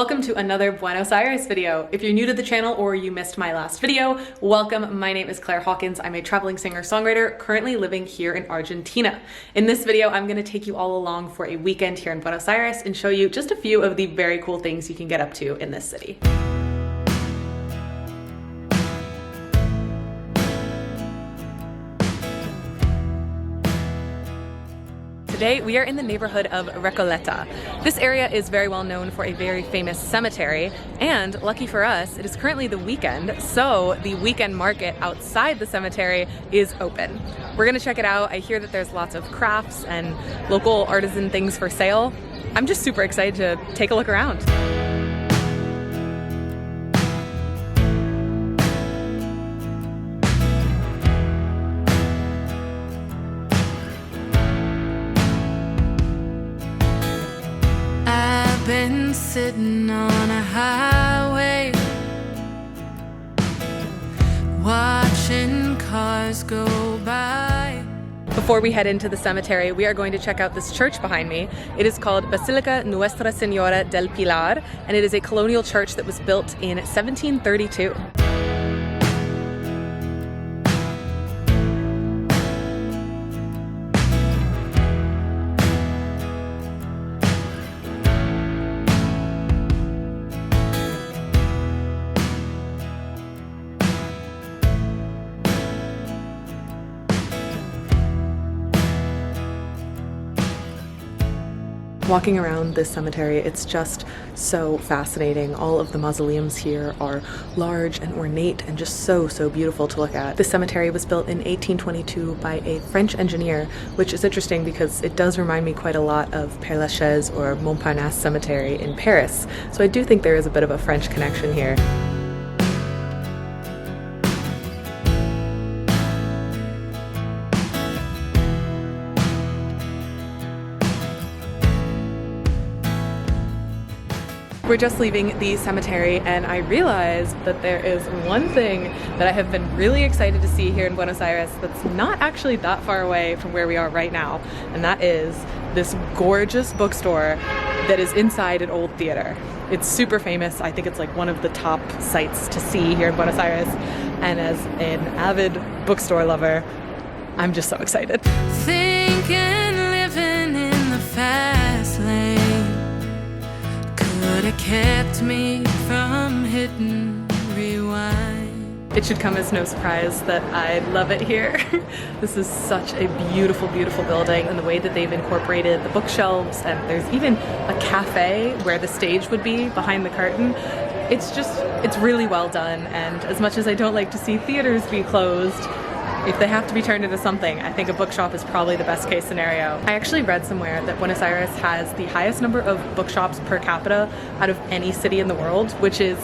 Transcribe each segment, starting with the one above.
Welcome to another Buenos Aires video. If you're new to the channel or you missed my last video, welcome. My name is Claire Hawkins. I'm a traveling singer-songwriter currently living here in Argentina. In this video, I'm going to take you all along for a weekend here in Buenos Aires and show you just a few of the very cool things you can get up to in this city. Today, we are in the neighborhood of Recoleta. This area is very well known for a very famous cemetery, and lucky for us, it is currently the weekend, so the weekend market outside the cemetery is open. We're gonna check it out. I hear that there's lots of crafts and local artisan things for sale. I'm just super excited to take a look around. Been sitting on a highway, watching cars go by. Before we head into the cemetery, we are going to check out this church behind me. It is called Basílica Nuestra Señora del Pilar, and it is a colonial church that was built in 1732. Walking around this cemetery, it's just so fascinating. All of the mausoleums here are large and ornate and just so beautiful to look at. This cemetery was built in 1822 by a French engineer, which is interesting because it does remind me quite a lot of Père Lachaise or Montparnasse Cemetery in Paris. So I do think there is a bit of a French connection here. We're just leaving the cemetery and I realized that there is one thing that I have been really excited to see here in Buenos Aires that's not actually that far away from where we are right now, and that is this gorgeous bookstore that is inside an old theater. It's super famous. I think it's like one of the top sites to see here in Buenos Aires, and as an avid bookstore lover, I'm just so excited. Thinking living in the fast lane could have kept me from hitting rewind. It should come as no surprise that I love it here. This is such a beautiful, beautiful building, and the way that they've incorporated the bookshelves, and there's even a cafe where the stage would be behind the curtain. It's really well done, and as much as I don't like to see theaters be closed, if they have to be turned into something, I think a bookshop is probably the best case scenario. I actually read somewhere that Buenos Aires has the highest number of bookshops per capita out of any city in the world, which is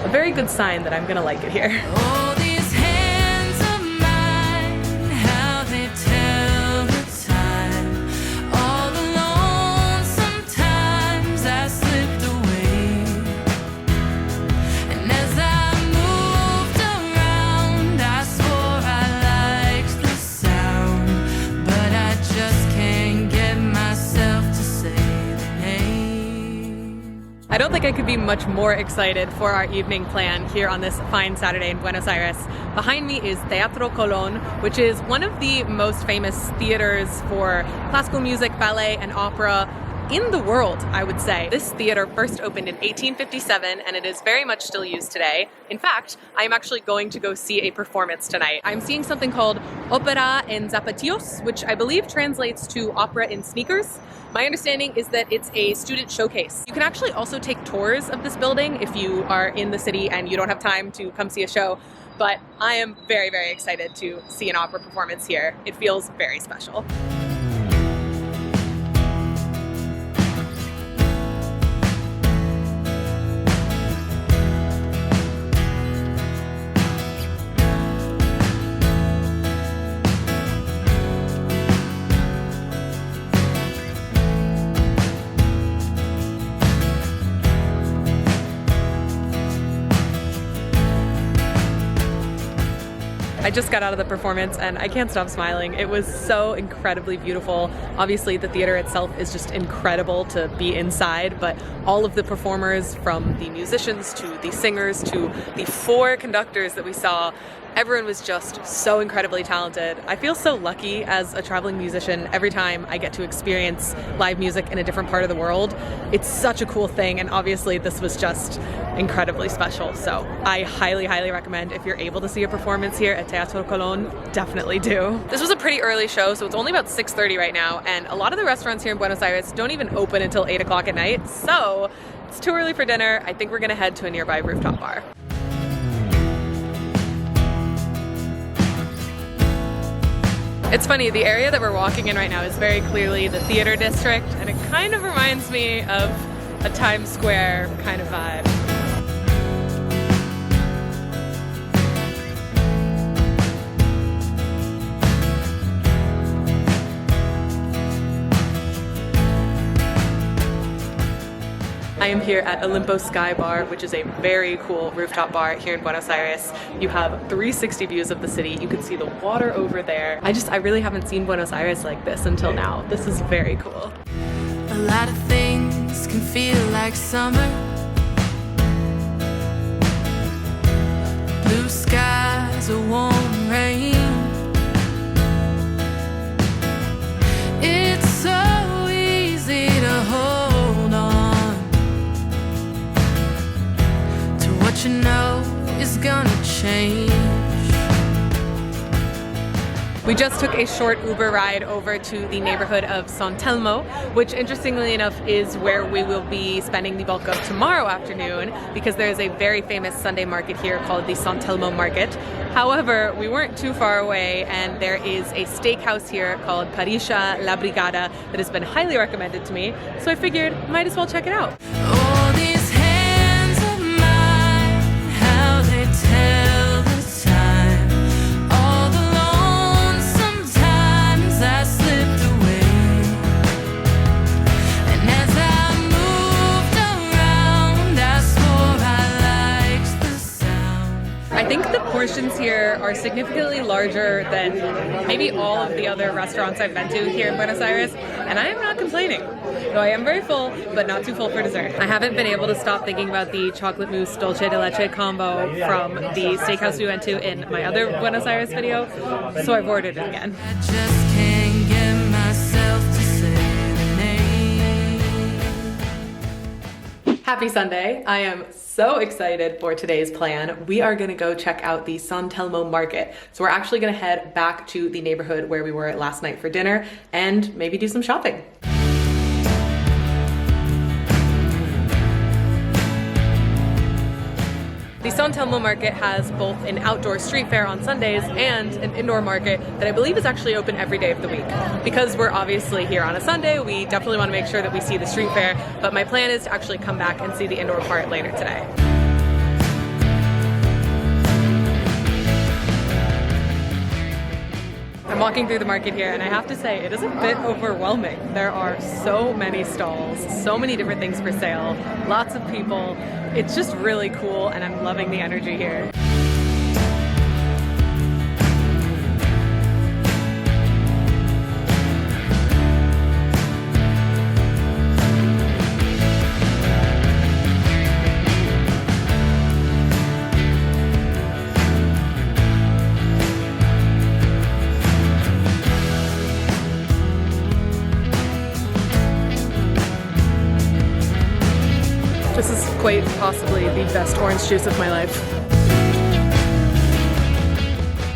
a very good sign that I'm gonna like it here. Oh, these hands of mine, how they tell the time. All alone, sometimes I slipped away. And as I moved around, I swore I liked the sound, but I just can't get myself to say the name. I don't think I could be much more excited for our evening plan here on this fine Saturday in Buenos Aires. Behind me is Teatro Colon, which is one of the most famous theaters for classical music, ballet, and opera in the world, I would say. This theater first opened in 1857, and it is very much still used today. In fact, I am actually going to go see a performance tonight. I'm seeing something called Opera en Zapatillos, which I believe translates to opera in sneakers. My understanding is that it's a student showcase. You can actually also take tours of this building if you are in the city and you don't have time to come see a show, but I am very, very excited to see an opera performance here. It feels very special. I just got out of the performance and I can't stop smiling. It was so incredibly beautiful. Obviously the theater itself is just incredible to be inside, but all of the performers, from the musicians to the singers to the 4 conductors that we saw, everyone was just so incredibly talented. I feel so lucky as a traveling musician every time I get to experience live music in a different part of the world. It's such a cool thing, and obviously this was just incredibly special. So I highly, highly recommend, if you're able to see a performance here at Teatro Colon, definitely do. This was a pretty early show, so it's only about 6:30 right now, and a lot of the restaurants here in Buenos Aires don't even open until 8 o'clock at night, so it's too early for dinner. I think we're gonna head to a nearby rooftop bar. It's funny, the area that we're walking in right now is very clearly the theater district, and it kind of reminds me of a Times Square kind of vibe. I am here at Olympo Sky Bar, which is a very cool rooftop bar here in Buenos Aires. You have 360 views of the city. You can see the water over there. I really haven't seen Buenos Aires like this until now. This is very cool. A lot of things can feel like summer. Blue skies, a warm rain. It's so easy to hold on to what you know is gonna change. We just took a short Uber ride over to the neighborhood of San Telmo, which interestingly enough is where we will be spending the bulk of tomorrow afternoon, because there is a very famous Sunday market here called the San Telmo Market. However, we weren't too far away, and there is a steakhouse here called Parrilla La Brigada that has been highly recommended to me, so I figured might as well check it out. All these hands of mine, how they tell the time. All alone, sometimes I slipped away. And as I moved around, I swore I liked the sound. I think the portions here are significantly larger than maybe all of the other restaurants I've been to here in Buenos Aires, and I am not complaining. Though I am very full, but not too full for dessert. I haven't been able to stop thinking about the chocolate mousse dulce de leche combo from the steakhouse we went to in my other Buenos Aires video, so I've ordered it again. I just can't get myself to say the name. Happy Sunday. I am so excited for today's plan. We are gonna go check out the San Telmo market. So we're actually gonna head back to the neighborhood where we were last night for dinner and maybe do some shopping. The San Telmo market has both an outdoor street fair on Sundays and an indoor market that I believe is actually open every day of the week. Because we're obviously here on a Sunday, we definitely want to make sure that we see the street fair, but my plan is to actually come back and see the indoor part later today. I'm walking through the market here, and I have to say it is a bit overwhelming. There are so many stalls, so many different things for sale, lots of people. It's just really cool, and I'm loving the energy here. This is quite possibly the best orange juice of my life.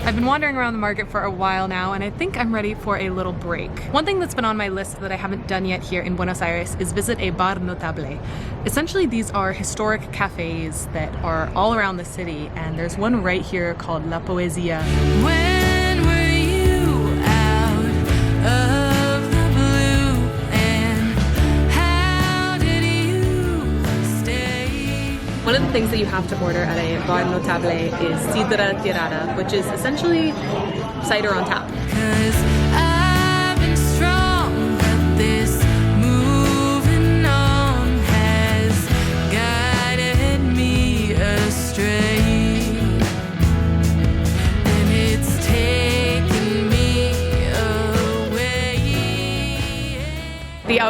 I've been wandering around the market for a while now, and I think I'm ready for a little break. One thing that's been on my list that I haven't done yet here in Buenos Aires is visit a bar notable. Essentially, these are historic cafes that are all around the city, and there's one right here called La Poesía. When were you out of the blue, and how did you stay? One of the things that you have to order at a bar notable is sidra tirada, which is essentially cider on tap. 'Cause I've been strong, but this moving on has guided me astray. And it's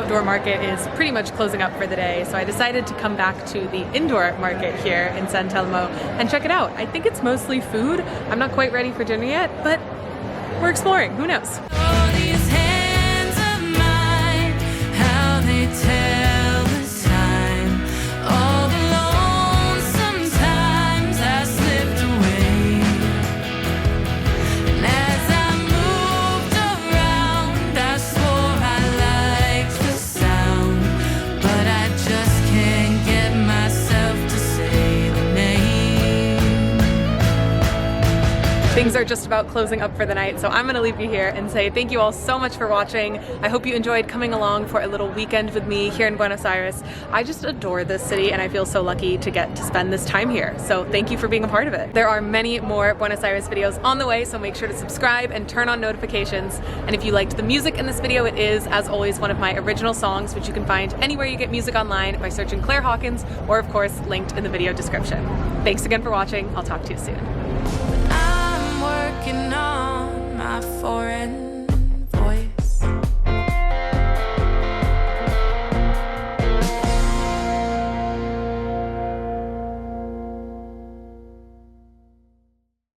outdoor market is pretty much closing up for the day, so I decided to come back to the indoor market here in San Telmo and check it out. I think it's mostly food. I'm not quite ready for dinner yet, but we're exploring. Who knows? All these hands of mine, how they tell the time. All alone, sometimes I slipped away. And as I moved around, I swore I liked the sound, but I just can't get myself to say the name. Things are just about closing up for the night, so I'm gonna leave you here and say thank you all so much for watching. I hope you enjoyed coming along for a little weekend with me here in Buenos Aires. I just adore this city and I feel so lucky to get to spend this time here, so thank you for being a part of it. There are many more Buenos Aires videos on the way, so make sure to subscribe and turn on notifications. And if you liked the music in this video, it is, as always, one of my original songs, which you can find anywhere you get music online by searching Claire Hawkins, or of course linked in the video description. Thanks again for watching. I'll talk to you soon. I'm working on my foreign